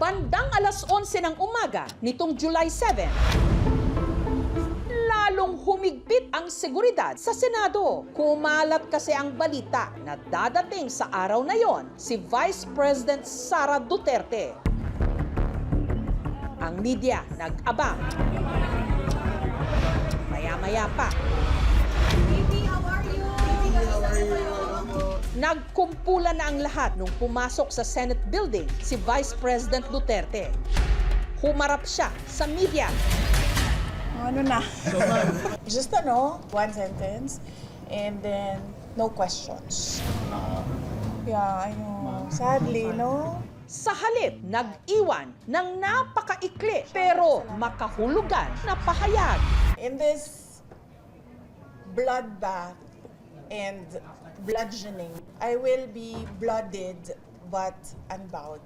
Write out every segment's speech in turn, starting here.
Bandang alas 11 ng umaga nitong July 7, lalong humigpit ang seguridad sa Senado. Kumalat kasi ang balita na dadating sa araw na yon si Vice President Sara Duterte. Ang media nag-abang. Maya-maya pa, nagkumpulan na ang lahat nung pumasok sa Senate building si Vice President Duterte. Humarap siya sa media. Ano na? Just one sentence and then no questions. Yeah, I know. Sadly, no? Sa halip, nag-iwan ng napakaikli pero makahulugan na pahayag. In this bloodbath and bludgeoning, I will be blooded but unbowed.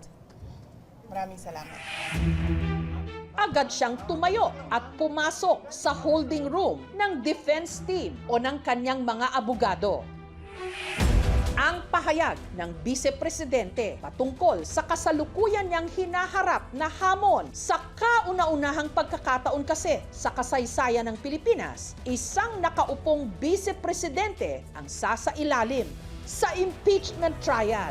Maraming salamat. Agad siyang tumayo at pumasok sa holding room ng defense team o ng kanyang mga abogado. Ang pahayag ng Vice Presidente patungkol sa kasalukuyan niyang hinaharap na hamon sa kauna-unahang pagkakataon kasi sa kasaysayan ng Pilipinas, isang nakaupong Vice Presidente ang sasailalim sa impeachment trial.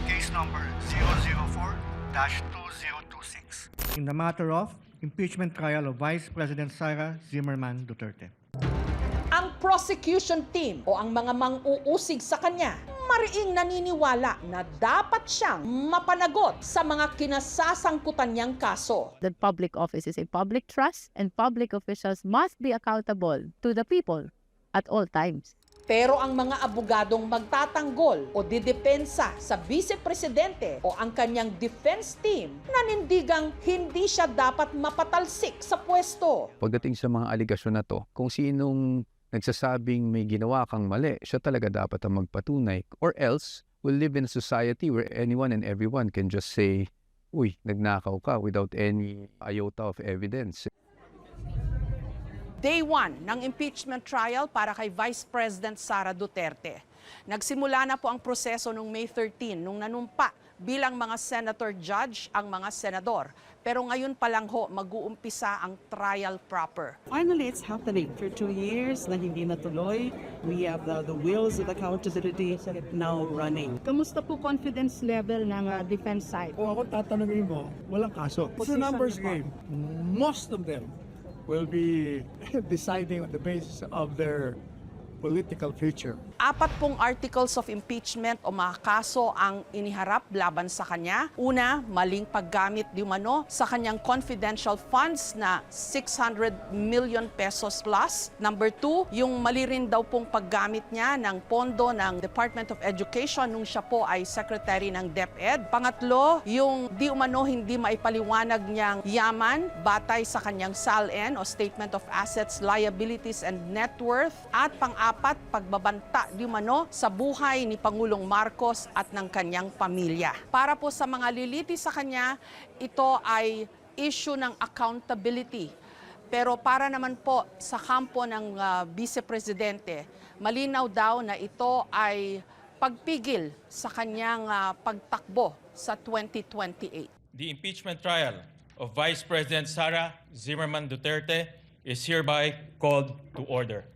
Case number 004-2026. In the matter of impeachment trial of Vice President Sara Zimmerman Duterte. Ang prosecution team o ang mga mang-uusig sa kanya, mariing naniniwala na dapat siyang mapanagot sa mga kinasasangkutan niyang kaso. That public office is a public trust and public officials must be accountable to the people at all times. Pero ang mga abogadong magtatanggol o didepensa sa Vice Presidente o ang kanyang defense team, nanindigang hindi siya dapat mapatalsik sa pwesto. Pagdating sa mga aligasyon na to, kung sinong nagsasabing may ginawa kang mali, siya talaga dapat ang magpatunay. Or else, we'll live in a society where anyone and everyone can just say, uy, nagnakaw ka without any iota of evidence. Day 1 ng impeachment trial para kay Vice President Sara Duterte. Nagsimula na po ang proseso noong May 13 nung nanumpa bilang mga senator judge ang mga senador. Pero ngayon pa lang ho mag-uumpisa ang trial proper. Finally, it's happening. For 2 years na hindi natuloy, we have the wheels of accountability now running. Kamusta po confidence level ng defense side? Kung ako tatanungin mo, walang kaso. It's a numbers game. Most of them will be deciding on the basis of their political future. 4 pong articles of impeachment o mga kaso ang iniharap laban sa kanya. Una, maling paggamit di umano sa kanyang confidential funds na 600 million pesos plus. Number 2, yung mali rin daw pong paggamit niya ng pondo ng Department of Education nung siya po ay secretary ng DepEd. Pangatlo, yung di umano hindi maipaliwanag niyang yaman batay sa kanyang SALN o Statement of Assets, Liabilities and Net Worth. At pang-apat, pagbabanta di umano sa buhay ni Pangulong Marcos at ng kanyang pamilya. Para po sa mga liliti sa kanya, ito ay issue ng accountability. Pero para naman po sa kampo ng Vice Presidente, malinaw daw na ito ay pagpigil sa kanyang pagtakbo sa 2028. The impeachment trial of Vice President Sara Zimmerman Duterte is hereby called to order.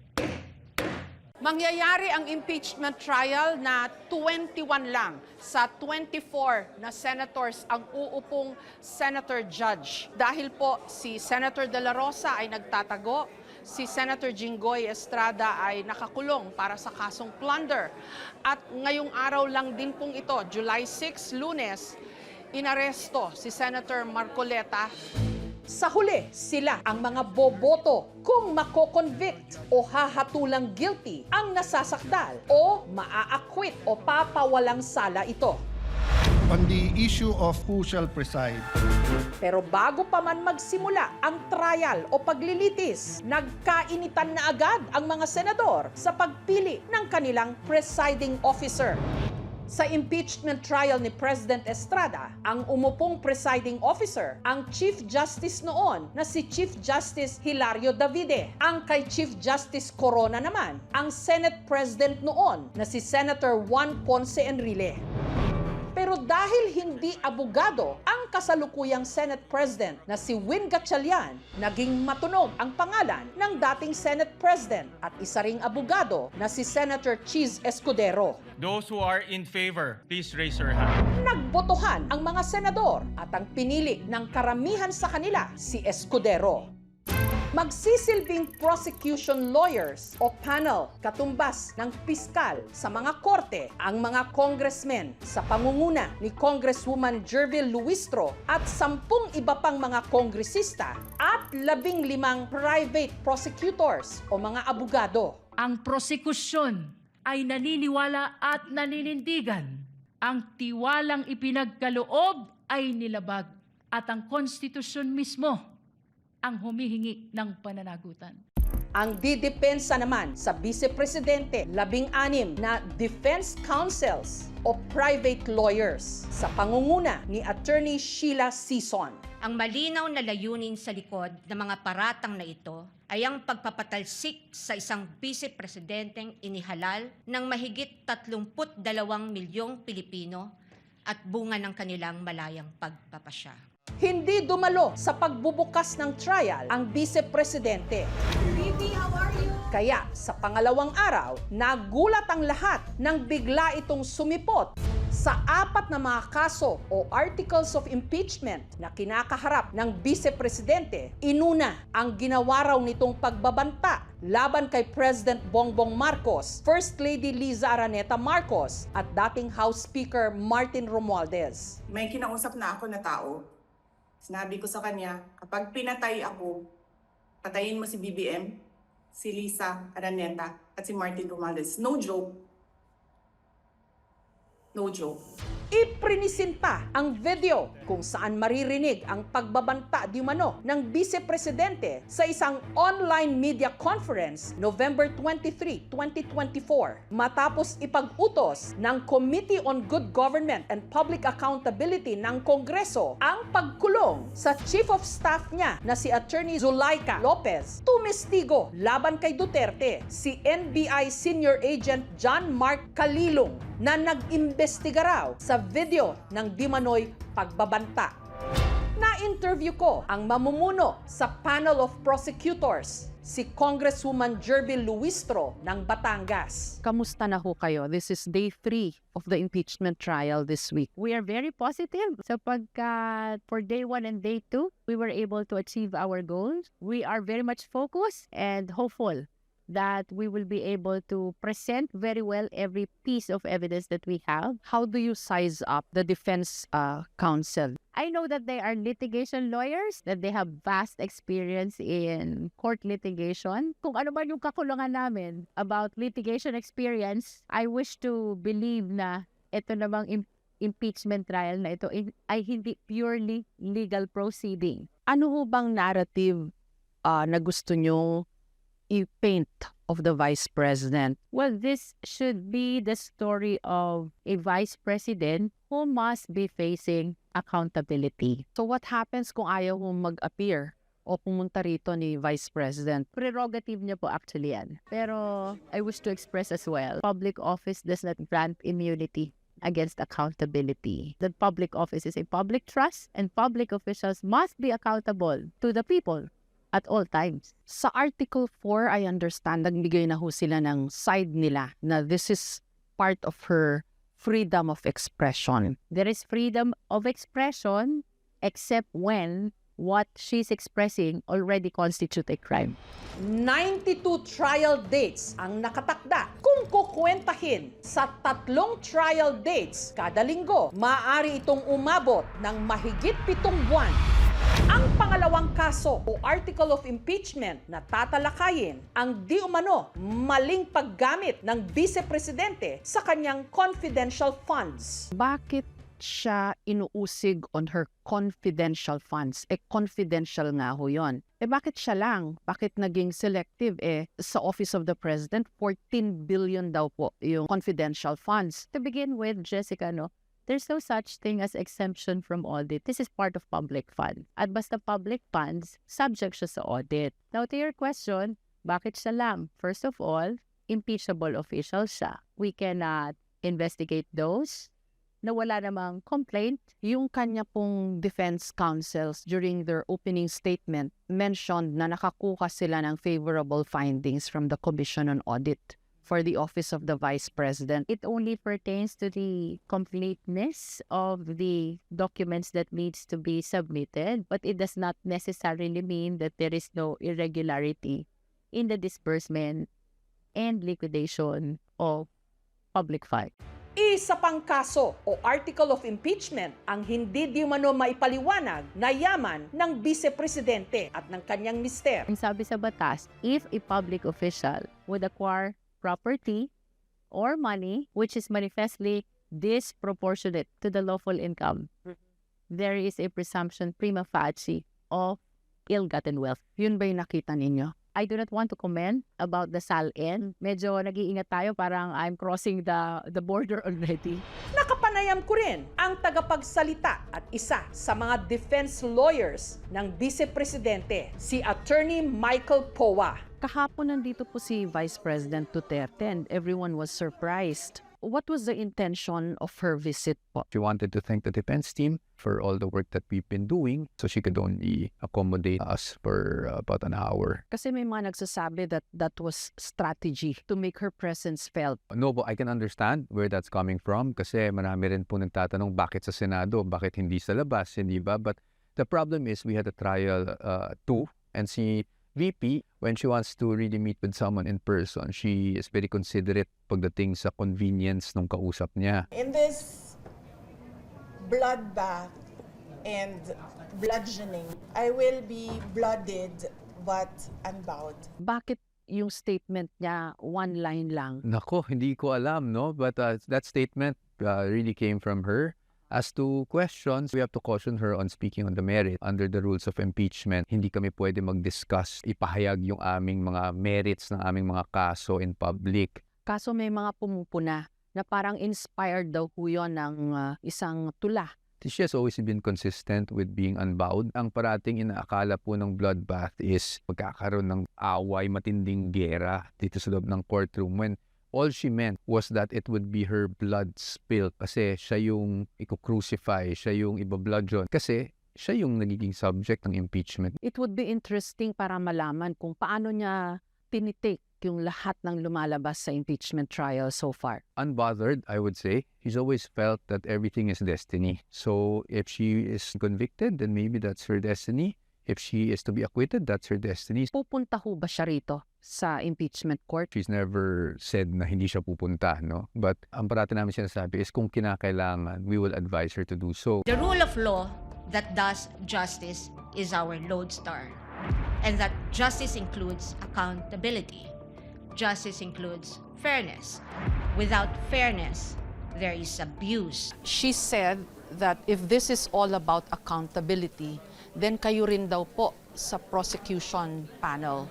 Mangyayari ang impeachment trial na 21 lang sa 24 na senators ang uupong senator judge. Dahil po si Senator De La Rosa ay nagtatago, si Senator Jinggoy Estrada ay nakakulong para sa kasong plunder. At ngayong araw lang din pong ito, July 6, Lunes, inaresto si Senator Marcoleta. Sa huli, sila ang mga boboto kung mako-convict o hahatulang guilty ang nasasakdal o maa-acquit o papawalang sala ito. On the issue of who shall preside. Pero bago pa man magsimula ang trial o paglilitis, nagkainitan na agad ang mga senador sa pagpili ng kanilang presiding officer. Sa impeachment trial ni President Estrada, ang umupong presiding officer, ang Chief Justice noon na si Chief Justice Hilario Davide. Ang kay Chief Justice Corona naman, ang Senate President noon na si Senator Juan Ponce Enrile. Pero Pero dahil hindi abogado ang kasalukuyang Senate President na si Win Gatchalian, naging matunog ang pangalan ng dating Senate President at isa ring abogado na si Senator Cheese Escudero. Those who are in favor, please raise your hand. Nagbotohan ang mga senador at ang pinili ng karamihan sa kanila si Escudero. Magsisilbing prosecution lawyers o panel katumbas ng piskal sa mga korte ang mga congressmen sa pangunguna ni Congresswoman Jervil Luistro at 10 iba pang mga kongresista at 15 private prosecutors o mga abogado. Ang prosekusyon ay naniniwala at naninindigan. Ang tiwalang ipinagkaloob ay nilabag at ang konstitusyon mismo ang humihingi ng pananagutan. Ang didepensa naman sa Vice Presidente, 16 na defense counsels o private lawyers sa pangunguna ni Attorney Sheila Sison. Ang malinaw na layunin sa likod ng mga paratang na ito ay ang pagpapatalsik sa isang Vice Presidenteng inihalal ng mahigit 32 milyong Pilipino at bunga ng kanilang malayang pagpapasya. Hindi dumalo sa pagbubukas ng trial ang Vice Presidente. Kaya sa pangalawang araw, nagulat ang lahat nang bigla itong sumipot sa 4 na mga kaso o articles of impeachment na kinakaharap ng Vice Presidente. Inuna ang ginawa raw nitong pagbabanta laban kay President Bongbong Marcos, First Lady Liza Araneta Marcos at dating House Speaker Martin Romualdez. May kinausap na ako na tao. Sinabi ko sa kanya, kapag pinatay ako, patayin mo si BBM, si Liza Araneta, at si Martin Romualdez. No joke. No joke. Iprinisin pa ang video kung saan maririnig ang pagbabanta di umano ng Vice Presidente sa isang online media conference November 23, 2024 matapos ipag-utos ng Committee on Good Government and Public Accountability ng Kongreso ang pagkulong sa Chief of Staff niya na si Attorney Zulaika Lopez, tumestigo laban kay Duterte, si NBI Senior Agent John Mark Calilong na nag-imbestiga raw sa video ng dimanoy pagbabanta. Na-interview ko ang mamumuno sa panel of prosecutors, si Congresswoman Jervil Luistro ng Batangas. Kamusta na ho kayo? This is day 3 of the impeachment trial this week. We are very positive sapagkat for day 1 and day 2, we were able to achieve our goals. We are very much focused and hopeful that we will be able to present very well every piece of evidence that we have. How do you size up the defense counsel? I know that they are litigation lawyers, that they have vast experience in court litigation. Kung ano man yung kakulangan namin about litigation experience, I wish to believe na ito namang impeachment trial na ito ay hindi purely legal proceeding. Ano ho bang narrative na gusto nyong i-paint of the Vice President? Well, this should be the story of a Vice President who must be facing accountability. So what happens kung ayaw mong mag-appear o pumunta rito ni Vice President? Prerogative niya po actually yan. Pero I wish to express as well, public office does not grant immunity against accountability. The public office is a public trust and public officials must be accountable to the people at all times. Sa Article 4, I understand, nagbigay na ho sila ng side nila na this is part of her freedom of expression. There is freedom of expression except when what she's expressing already constitute a crime. 92 trial dates ang nakatakda. Kung kukwentahin sa 3 trial dates kada linggo, maaari itong umabot ng mahigit 7 buwan. Ang pangalawang kaso o article of impeachment na tatalakayin ang di umano maling paggamit ng Vice Presidente sa kanyang confidential funds. Bakit siya inuusig on her confidential funds? Confidential nga ho yun. Bakit siya lang? Bakit naging selective? Sa Office of the President, 14 billion daw po yung confidential funds. To begin with, Jessica, there's no such thing as exemption from audit. This is part of public fund. At basta public funds, subject siya sa audit. Now, to your question, bakit siya lang? First of all, impeachable official siya. We cannot investigate those na wala namang complaint. Yung kanya pong defense counsels during their opening statement mentioned na nakakuha sila ng favorable findings from the Commission on Audit for the Office of the Vice President. It only pertains to the completeness of the documents that needs to be submitted, but it does not necessarily mean that there is no irregularity in the disbursement and liquidation of public funds. Isa pang kaso o article of impeachment ang hindi di umano maipaliwanag na yaman ng Vice-Presidente at ng kanyang mister. Ang sabi sa batas, if a public official would acquire property or money which is manifestly disproportionate to the lawful income, there is a presumption prima facie of ill-gotten wealth. Yun ba yung nakita ninyo? I do not want to comment about the SALN. Medyo nag-iingat tayo, parang I'm crossing the border already. Nakapanayam ko rin ang tagapagsalita at isa sa mga defense lawyers ng Vice-Presidente, si Attorney Michael Poa. Kahapon nandito po si Vice President Duterte and everyone was surprised. What was the intention of her visit po? She wanted to thank the defense team for all the work that we've been doing, so she could only accommodate us for about an hour. Kasi may mga nagsasabi that that was strategy to make her presence felt. No, but I can understand where that's coming from kasi marami rin po nagtatanong bakit sa Senado, bakit hindi sa labas, hindi ba? But the problem is we had a trial too, and si VP, when she wants to really meet with someone in person, she is very considerate pagdating sa convenience ng kausap niya. In this bloodbath and bludgeoning, I will be blooded but unbowed. Bakit yung statement niya one line lang? Nako, hindi ko alam, no? But that statement really came from her. As to questions, we have to caution her on speaking on the merit. Under the rules of impeachment, hindi kami pwede mag-discuss, ipahayag yung aming mga merits ng aming mga kaso in public. Kaso may mga pumupuna na parang inspired daw po yun ng isang tula. She has always been consistent with being unbowed. Ang parating inaakala po ng bloodbath is magkakaroon ng away, matinding gera dito sa loob ng courtroom when all she meant was that it would be her blood spill kasi siya yung i-crucify, siya yung ibabludgeon kasi siya yung nagiging subject ng impeachment. It would be interesting para malaman kung paano niya tinitake yung lahat ng lumalabas sa impeachment trial so far. Unbothered, I would say. She's always felt that everything is destiny. So if she is convicted, then maybe that's her destiny. If she is to be acquitted, that's her destiny. Pupunta ho ba siya rito sa impeachment court? She's never said na hindi siya pupunta, no? But ang parati namin sinasabi is kung kinakailangan, we will advise her to do so. The rule of law that does justice is our lodestar. And that justice includes accountability. Justice includes fairness. Without fairness, there is abuse. She said that if this is all about accountability, then kayo rin daw po sa prosecution panel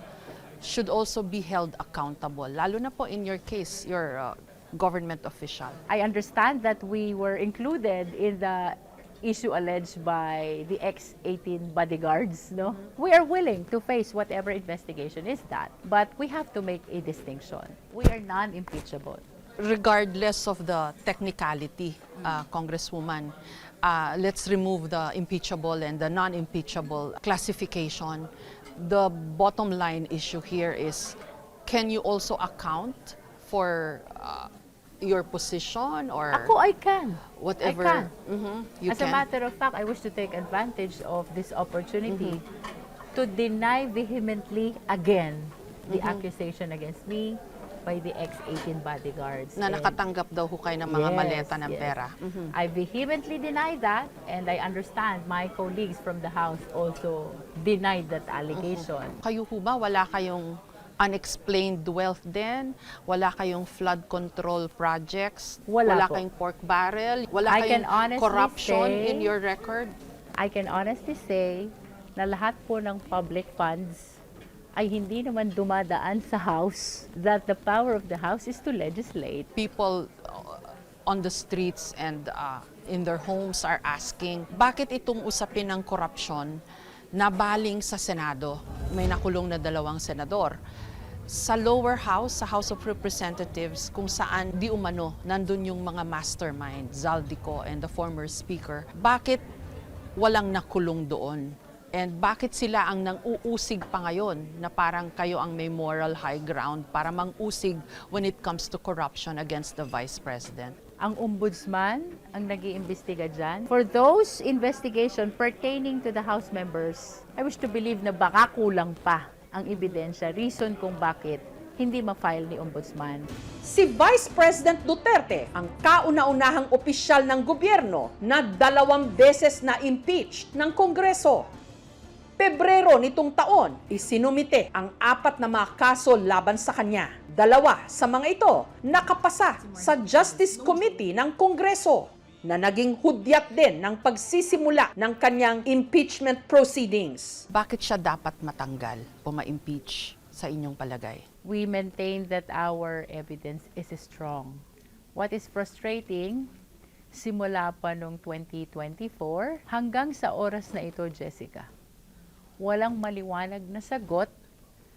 should also be held accountable. Lalo na po in your case, your government official. I understand that we were included in the issue alleged by the ex-18 bodyguards, no? We are willing to face whatever investigation is that, but we have to make a distinction. We are non-impeachable. Regardless of the technicality, Congresswoman, let's remove the impeachable and the non-impeachable classification. The bottom line issue here is, can you also account for your position or Ako, I can. whatever? I can. You As a can. matter of fact, I wish to take advantage of this opportunity to deny vehemently again the accusation against me by the ex-18 bodyguards. Na And- nakatanggap daw ho kayo ng mga Yes, maleta ng yes. pera. I vehemently deny that, and I understand my colleagues from the House also denied that allegation. Kayo ho ba, wala kayong unexplained wealth din? Wala kayong flood control projects? Wala po. kayong pork barrel? Wala I can kayong honestly corruption say- in your record? I can honestly say na lahat po ng public funds ay hindi naman dumadaan sa House, that the power of the House is to legislate. People on the streets and in their homes are asking, bakit itong usapin ng korupsyon na baling sa Senado? May nakulong na 2 senador. Sa lower house, sa House of Representatives, kung saan di umano nandun yung mga mastermind, Zaldico and the former speaker, bakit walang nakulong doon? And bakit sila ang nang-uusig pa ngayon na parang kayo ang may moral high ground para mang-usig when it comes to corruption against the Vice President? Ang ombudsman ang nag-iimbestiga dyan. For those investigation pertaining to the House members, I wish to believe na baka kulang pa ang ebidensya, reason kung bakit hindi ma-file ni ombudsman. Si Vice President Duterte ang kauna-unahang opisyal ng gobyerno na 2 beses na impeached ng Kongreso. Pebrero nitong taon, isinumite ang 4 na mga kaso laban sa kanya. 2 sa mga ito nakapasa sa Justice Committee ng Kongreso na naging hudyat din ng pagsisimula ng kanyang impeachment proceedings. Bakit siya dapat matanggal o ma-impeach sa inyong palagay? We maintain that our evidence is strong. What is frustrating, simula pa noong 2024 hanggang sa oras na ito, Jessica, walang maliwanag na sagot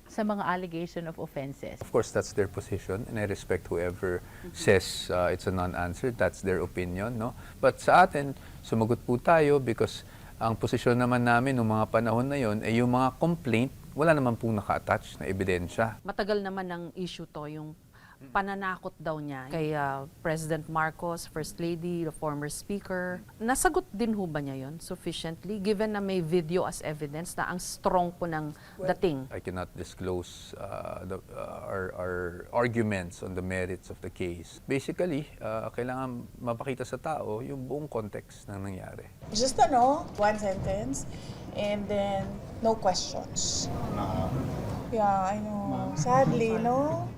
sa mga allegation of offenses. Of course, that's their position, and I respect whoever says it's a non-answer. That's their opinion, no? But sa atin, sumagot po tayo because ang posisyon naman namin noong mga panahon na yon ay yung mga complaint, wala naman pong naka-attach na ebidensya. Matagal naman ng issue to, yung pananakot daw niya kay President Marcos, First Lady, the former Speaker. Nasagot din ho ba niya yun sufficiently, given na may video as evidence na ang strong po ng dating? I cannot disclose our arguments on the merits of the case. Basically, kailangan mapakita sa tao yung buong context ng nangyari. Just one sentence and then no questions. Yeah, I know. Sadly, no?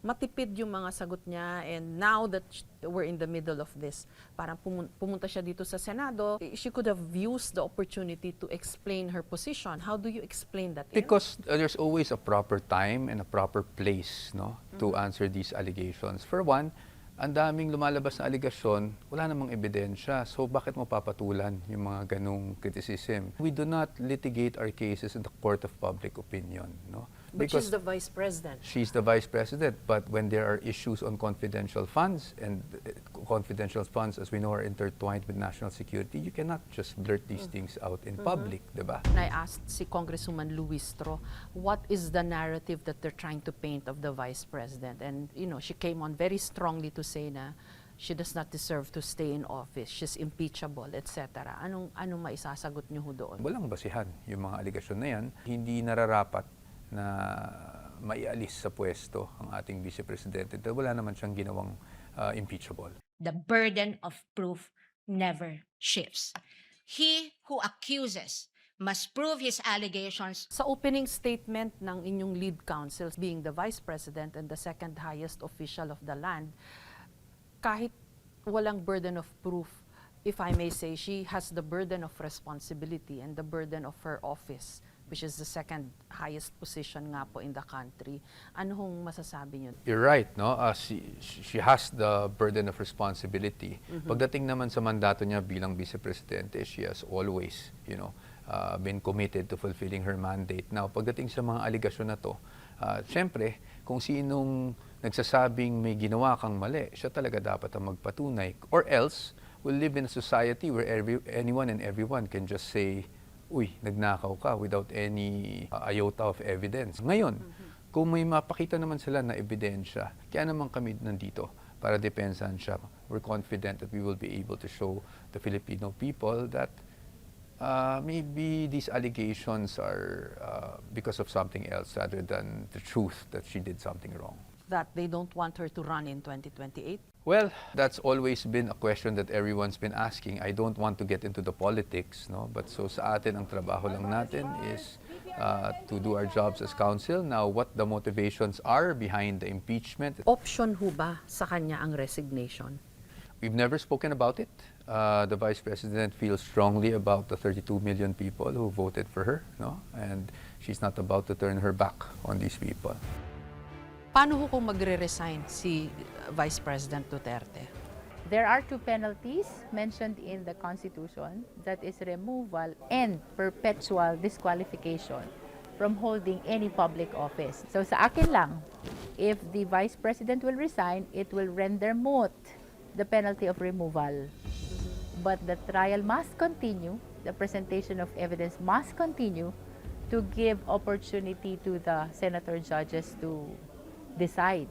Matipid yung mga sagot niya, and now that we're in the middle of this, parang pumunta siya dito sa Senado, she could have used the opportunity to explain her position. How do you explain that? Because there's always a proper time and a proper place, no, to answer these allegations. For one, ang daming lumalabas na aligasyon, wala namang ebidensya. So bakit mo papatulan yung mga ganung criticism? We do not litigate our cases in the court of public opinion, no? But she's the Vice President. She's the Vice President, but when there are issues on confidential funds, and confidential funds, as we know, are intertwined with national security, you cannot just blurt these things out in public, diba? I asked si Congresswoman Luistro, what is the narrative that they're trying to paint of the Vice President? And, you know, she came on very strongly to say na she does not deserve to stay in office, she's impeachable, etc. Anong maisasagot niyo ho doon? Walang basihan yung mga aligasyon na yan. Hindi nararapat na maialis sa pwesto ang ating Vice Presidente dahil wala naman siyang ginawang impeachable. The burden of proof never shifts. He who accuses must prove his allegations. Sa opening statement ng inyong lead counsel, being the Vice President and the second highest official of the land, kahit walang burden of proof, if I may say, she has the burden of responsibility and the burden of her office, which is the second highest position nga po in the country. Ano hong masasabi niyo? You're right, no? She has the burden of responsibility. Pagdating naman sa mandato niya bilang Vice Presidente, she has always, been committed to fulfilling her mandate. Now, pagdating sa mga aligasyon na to, syempre, kung sinong nagsasabing may ginawa kang mali, siya talaga dapat ang magpatunay. Or else, we'll live in a society where anyone and everyone can just say, uy, nagnakaw ka without any iota of evidence. Ngayon, kung may mapakita naman sila na ebidensya, kaya naman kami nandito para depensahan siya. We're confident that we will be able to show the Filipino people that maybe these allegations are because of something else rather than the truth that she did something wrong. That they don't want her to run in 2028? Well, that's always been a question that everyone's been asking. I don't want to get into the politics, no? But so sa atin, ang trabaho lang natin is to do our jobs as counsel. Now, what the motivations are behind the impeachment. Option ho ba sa kanya ang resignation? We've never spoken about it. The Vice President feels strongly about the 32 million people who voted for her, no? And she's not about to turn her back on these people. Paano ho kung magre-resign si Vice President Duterte? There are 2 penalties mentioned in the Constitution, that is removal and perpetual disqualification from holding any public office. So sa akin lang, if the Vice President will resign, it will render moot the penalty of removal. But the trial must continue, the presentation of evidence must continue to give opportunity to the senator judges to decide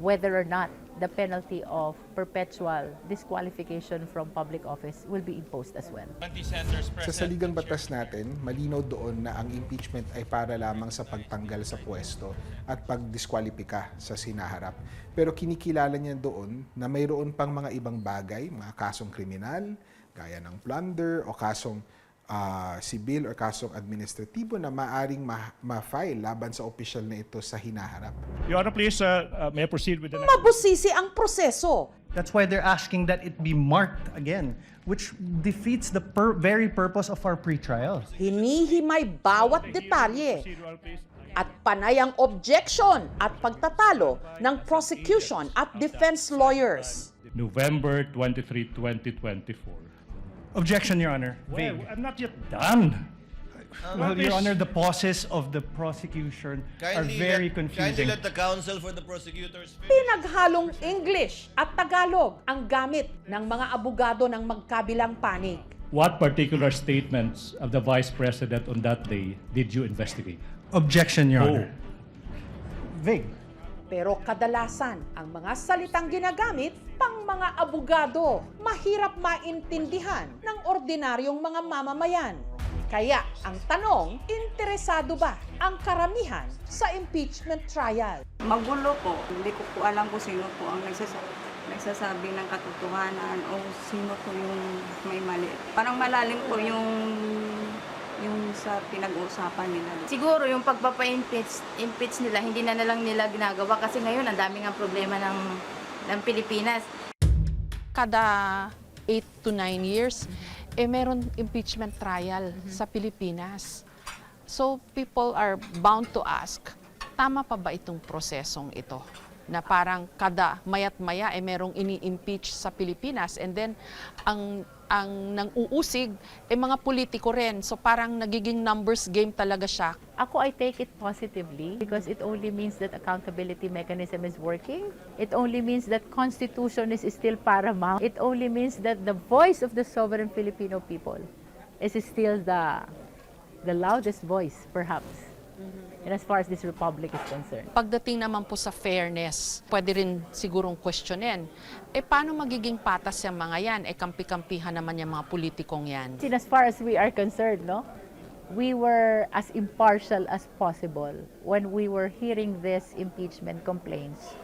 whether or not the penalty of perpetual disqualification from public office will be imposed as well. Sa saligang batas natin, malinaw doon na ang impeachment ay para lamang sa pagtanggal sa pwesto at pagdiskwalipika sa sinaharap. Pero kinikilala niya doon na mayroon pang mga ibang bagay, mga kasong kriminal, gaya ng plunder o kasong sibil o kasong administratibo na maaring ma-file laban sa opisyal na ito sa hinaharap. Your Honor, please, may I proceed with the next? Mabusisi ang proseso. That's why they're asking that it be marked again, which defeats the very purpose of our pre-trials. Hinihimay bawat detalye at panay ang objection at pagtatalo ng prosecution at defense lawyers. November 23, 2024. Objection, Your Honor. Well, I'm not yet done. Well, Your Honor, the pauses of the prosecution are very confusing. Kindly let the counsel for the prosecutors finish. Pinaghalong English at Tagalog ang gamit ng mga abogado ng magkabilang panig. What particular statements of the Vice President on that day did you investigate? Objection, Your Honor. Vague. Pero kadalasan, ang mga salitang ginagamit pang mga abogado, mahirap maintindihan ng ordinaryong mga mamamayan. Kaya ang tanong, interesado ba ang karamihan sa impeachment trial? Magulo po. Hindi ko po alam kung sino po ang nagsasabi ng katotohanan o sino po yung may mali. Parang malalim po yung sa pinag-uusapan nila. Siguro yung pagpapa-impeach nila, hindi na lang nila ginagawa kasi ngayon ang daming ang problema ng Pilipinas. Kada 8 to 9 years, meron impeachment trial sa Pilipinas. So people are bound to ask, tama pa ba itong prosesong ito? Na parang kada mayat-maya merong ini-impeach sa Pilipinas and then ang nang uusig mga politiko rin. So parang nagiging numbers game talaga siya. Ako, I take it positively because it only means that accountability mechanism is working. It only means that constitution is still paramount. It only means that the voice of the sovereign Filipino people is still the loudest voice, perhaps. And as far as this republic is concerned. Pagdating naman po sa fairness, pwede rin sigurong questionin. Paano magiging patas yung mga yan? Kampi-kampihan naman yung mga politikong yan. And as far as we are concerned, no, we were as impartial as possible when we were hearing these impeachment complaints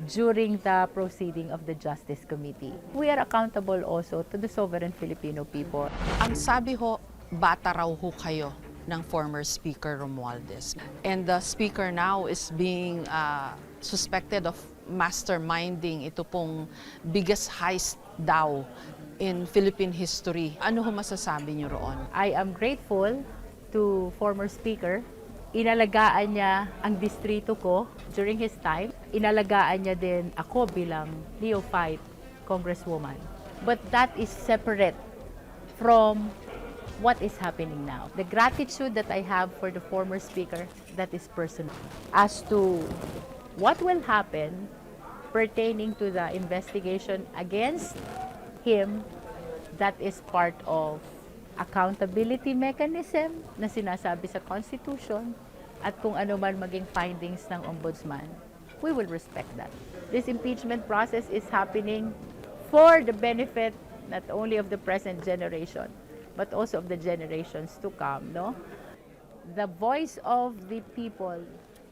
during the proceeding of the Justice Committee. We are accountable also to the sovereign Filipino people. Ang sabi ho, bata raw ho kayo ng former Speaker Romualdez. And the Speaker now is being suspected of masterminding ito pong biggest heist daw in Philippine history. Ano ho masasabi niyo roon? I am grateful to former Speaker. Inalagaan niya ang distrito ko during his time. Inalagaan niya din ako bilang neophyte congresswoman. But that is separate from what is happening now. The gratitude that I have for the former Speaker, that is personal. As to what will happen pertaining to the investigation against him, that is part of accountability mechanism na sinasabi sa Constitution at kung ano man maging findings ng Ombudsman, we will respect that. This impeachment process is happening for the benefit not only of the present generation, but also of the generations to come, no? The voice of the people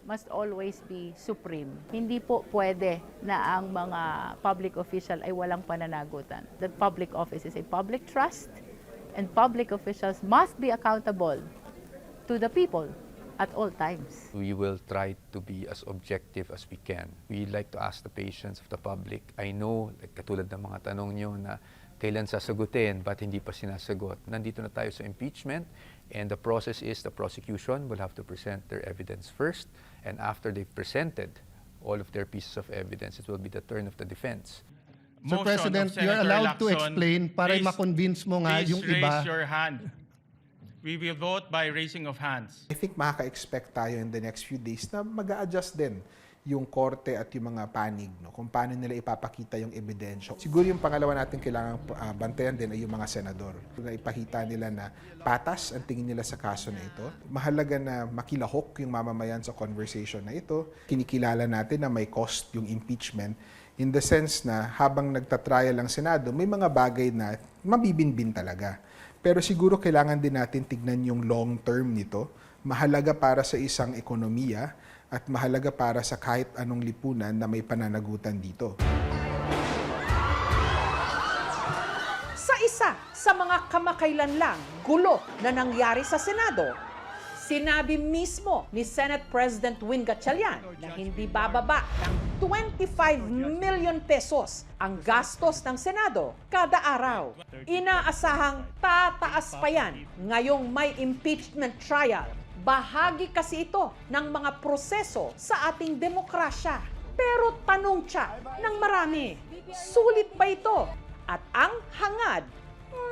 must always be supreme. Hindi po pwede na ang mga public official ay walang pananagutan. The public office is a public trust, and public officials must be accountable to the people at all times. We will try to be as objective as we can. We like to ask the patience of the public. I know, like, katulad ng mga tanong nyo na kailan sasagutin, ba't hindi pa sinasagot. Nandito na tayo sa impeachment, and the process is the prosecution will have to present their evidence first, and after they've presented all of their pieces of evidence, it will be the turn of the defense. Sir President, you're allowed to explain para ma-convince mo nga yung iba. Please raise your hand. we will vote by raising of hands. I think makaka-expect tayo in the next few days na mag-a-adjust din yung korte at yung mga panig, no, kung paano nila ipapakita yung ebidensya. Siguro yung pangalawa natin kailangan bantayan din ay yung mga senador. Na ipakita nila na patas ang tingin nila sa kaso na ito. Mahalaga na makilahok yung mamamayan sa conversation na ito. Kinikilala natin na may cost yung impeachment in the sense na habang nagtatrial ang Senado, may mga bagay na mabibinbin talaga. Pero siguro kailangan din natin tignan yung long term nito. Mahalaga para sa isang ekonomiya at mahalaga para sa kahit anong lipunan na may pananagutan dito. Sa isa sa mga kamakailan lang gulo na nangyari sa Senado, sinabi mismo ni Senate President Win Gatchalian na hindi bababa ng 25 million pesos ang gastos ng Senado kada araw. Inaasahang tataas pa yan ngayong may impeachment trial. Bahagi kasi ito ng mga proseso sa ating demokrasya. Pero tanong siya ng marami, sulit ba ito? At ang hangad,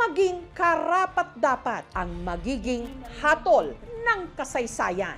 maging karapat-dapat ang magiging hatol ng kasaysayan.